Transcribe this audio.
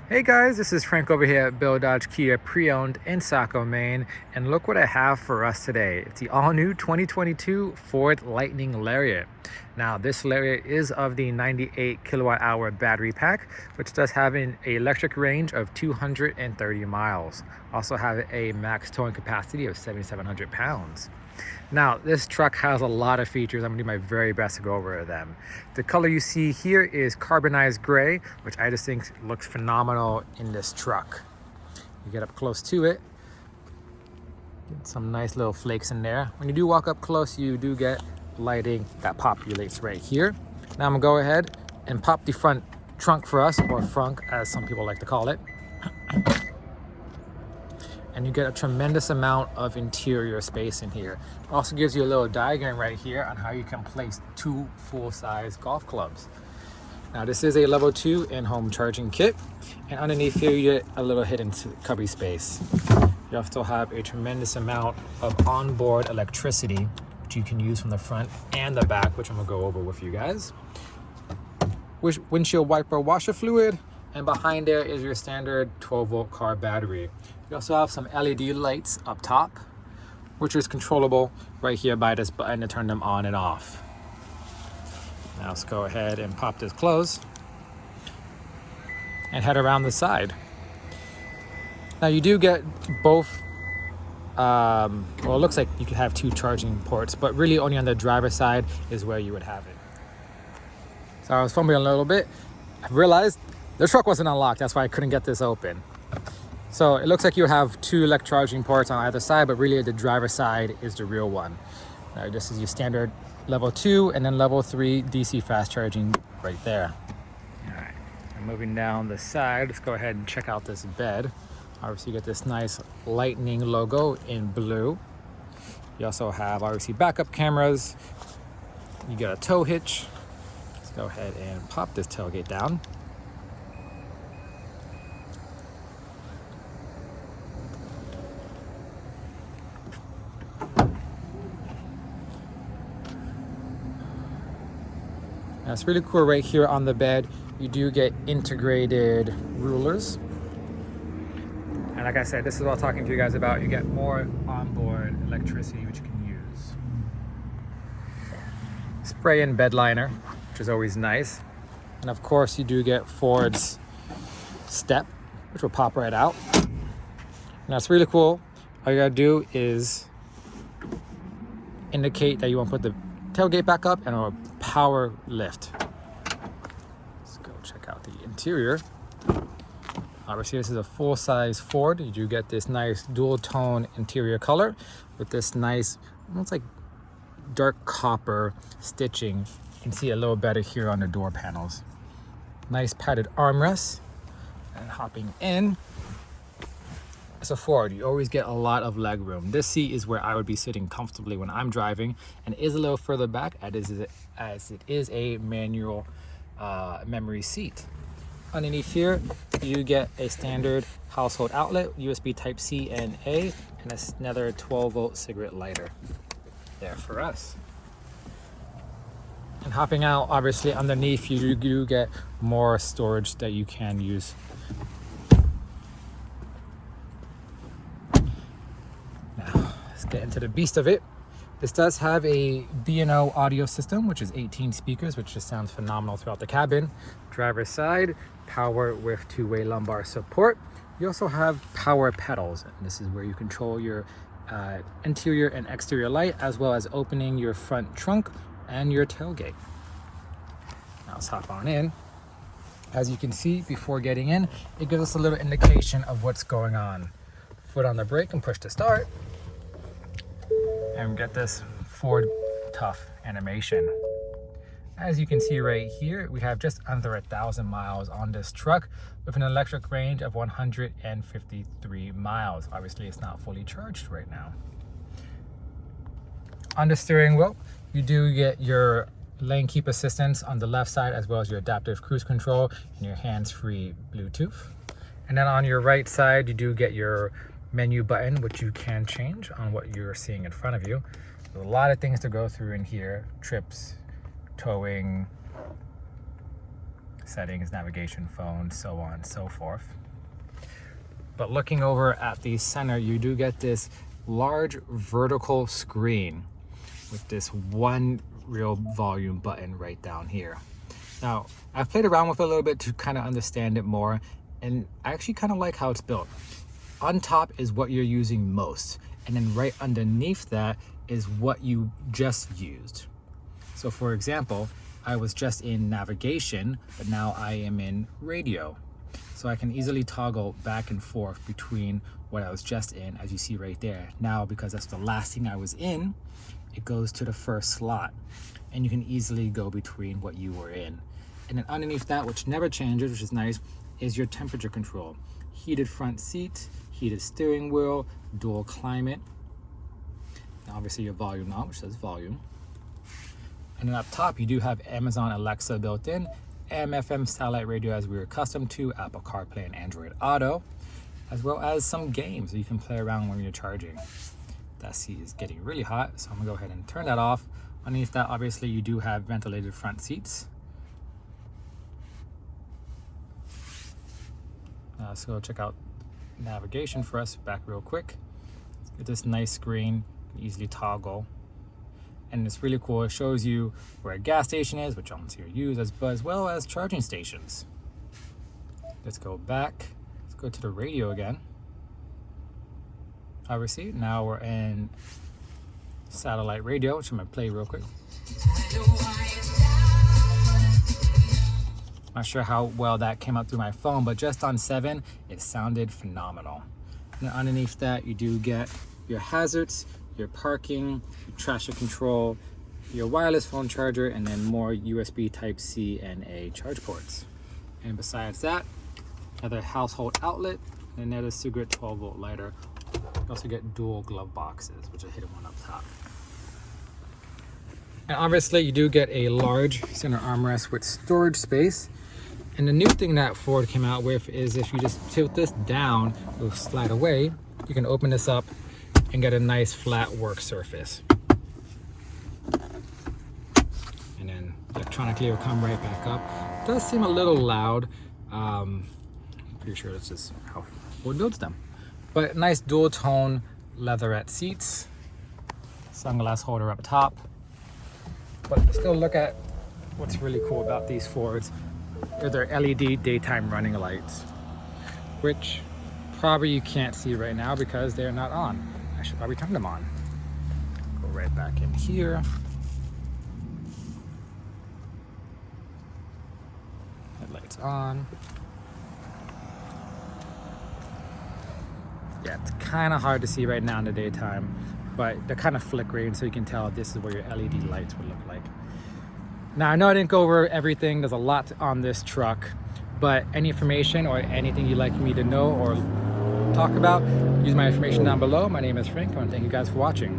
Hey guys, this is Frank over here at Bill Dodge Kia Pre-Owned in Saco, Maine, and look what I have for us today. It's the all-new 2022 Ford Lightning Lariat. Now, this Lariat is of the 98 kilowatt-hour battery pack, which does have an electric range of 230 miles. Also have a max towing capacity of 7,700 pounds. Now, this truck has a lot of features. I'm gonna do my very best to go over them. The color you see here is carbonized gray, which I just think looks phenomenal in this truck. You get up close to it, get some nice little flakes in there. When you do walk up close, you do get lighting that populates right here. Now I'm gonna go ahead and pop the front trunk for us, or frunk as some people like to call it. And you get a tremendous amount of interior space in here. It also gives you a little diagram right here on how you can place two full-size golf clubs. Now this is a level 2 in-home charging kit, and underneath here you get a little hidden cubby space. You also have a tremendous amount of onboard electricity, which you can use from the front and the back, which I'm gonna go over with you guys. Windshield wiper washer fluid, and behind there is your standard 12-volt car battery. You also have some LED lights up top, which is controllable right here by this button to turn them on and off. Now let's go ahead and pop this closed and head around the side. Now you do get both, well, it looks like you could have two charging ports, but really only on the driver's side is where you would have it. So I was fumbling a little bit. I realized the truck wasn't unlocked, that's why I couldn't get this open. So it looks like you have two electric charging ports on either side, but really the driver's side is the real one. This is your standard level 2 and then level 3 DC fast charging right there. All right, and moving down the side, let's go ahead and check out this bed. Obviously you get this nice Lightning logo in blue. You also have obviously backup cameras. You got a tow hitch. Let's go ahead and pop this tailgate down. Now it's really cool right here on the bed. You do get integrated rulers. And like I said, this is what I'm talking to you guys about. You get more onboard electricity, which you can use. Spray-in bed liner, which is always nice. And of course, you do get Ford's step, which will pop right out. Now it's really cool. All you gotta do is indicate that you want to put the tailgate back up and it'll power lift. Let's go check out the interior. Obviously this is a full-size Ford. You do get this nice dual tone interior color with this nice, almost like dark copper stitching. You can see a little better here on the door panels. Nice padded armrests. And hopping in, it's a Ford. You always get a lot of leg room. This seat is where I would be sitting comfortably when I'm driving, and it is a little further back as it is a manual memory seat. Underneath here, you get a standard household outlet, USB Type-C and A, and another 12-volt cigarette lighter there for us. And hopping out, obviously underneath you do get more storage that you can use. Now, let's get into the beast of it. This does have a B&O audio system, which is 18 speakers, which just sounds phenomenal throughout the cabin. Driver's side, power with two-way lumbar support. You also have power pedals, and this is where you control your interior and exterior light, as well as opening your front trunk and your tailgate. Now let's hop on in. As you can see, before getting in, it gives us a little indication of what's going on. Foot on the brake and push to start. And get this Ford Tough animation. As you can see right here, we have just under 1,000 miles on this truck with an electric range of 153 miles. Obviously, it's not fully charged right now. On the steering wheel, you do get your lane keep assistance on the left side, as well as your adaptive cruise control and your hands-free Bluetooth. And then on your right side, you do get your menu button, which you can change on what you're seeing in front of you. There's a lot of things to go through in here: trips, towing, settings, navigation, phone, so on and so forth. But looking over at the center, you do get this large vertical screen with this one real volume button right down here. Now, I've played around with it a little bit to kind of understand it more, and I actually kind of like how it's built. On top is what you're using most, and then right underneath that is what you just used. So for example, I was just in navigation, but now I am in radio. So I can easily toggle back and forth between what I was just in, as you see right there. Now, because that's the last thing I was in, it goes to the first slot, and you can easily go between what you were in. And then underneath that, which never changes, which is nice, is your temperature control. Heated front seat, heated steering wheel, dual climate. And obviously your volume knob, which says volume. And then up top, you do have Amazon Alexa built in, AM/FM satellite radio as we were accustomed to, Apple CarPlay and Android Auto, as well as some games that you can play around when you're charging. That seat is getting really hot, so I'm gonna go ahead and turn that off. Underneath that, obviously, you do have ventilated front seats. Let's go check out navigation for us back real quick. Let's get this nice screen, easily toggle. And it's really cool. It shows you where a gas station is, which I'm here to use, as well as charging stations. Let's go back. Let's go to the radio again. Obviously, now we're in satellite radio, which I'm gonna play real quick. Not sure how well that came up through my phone, but just on 7, it sounded phenomenal. And underneath that, you do get your hazards, your parking, your traction control, your wireless phone charger, and then more USB Type-C and A charge ports. And besides that, another household outlet, and another cigarette 12-volt lighter. You also get dual glove boxes, which are hidden one up top. And obviously, you do get a large center armrest with storage space. And the new thing that Ford came out with is if you just tilt this down, it'll slide away. You can open this up and get a nice flat work surface. And then electronically it'll come right back up. It does seem a little loud. Pretty sure that's just how Ford builds them. But nice dual tone leatherette seats. Sunglass holder up top. But let's go look at what's really cool about these Fords. Are their LED daytime running lights, which probably you can't see right now because they're not on. I should probably turn them on. Go right back in here. Headlights on. Yeah, it's kind of hard to see right now in the daytime, but they're kind of flickering, so you can tell this is where your LED lights would look like. Now, I know I didn't go over everything. There's a lot on this truck, but any information or anything you'd like me to know or talk about, use my information down below. My name is Frank. I want to thank you guys for watching.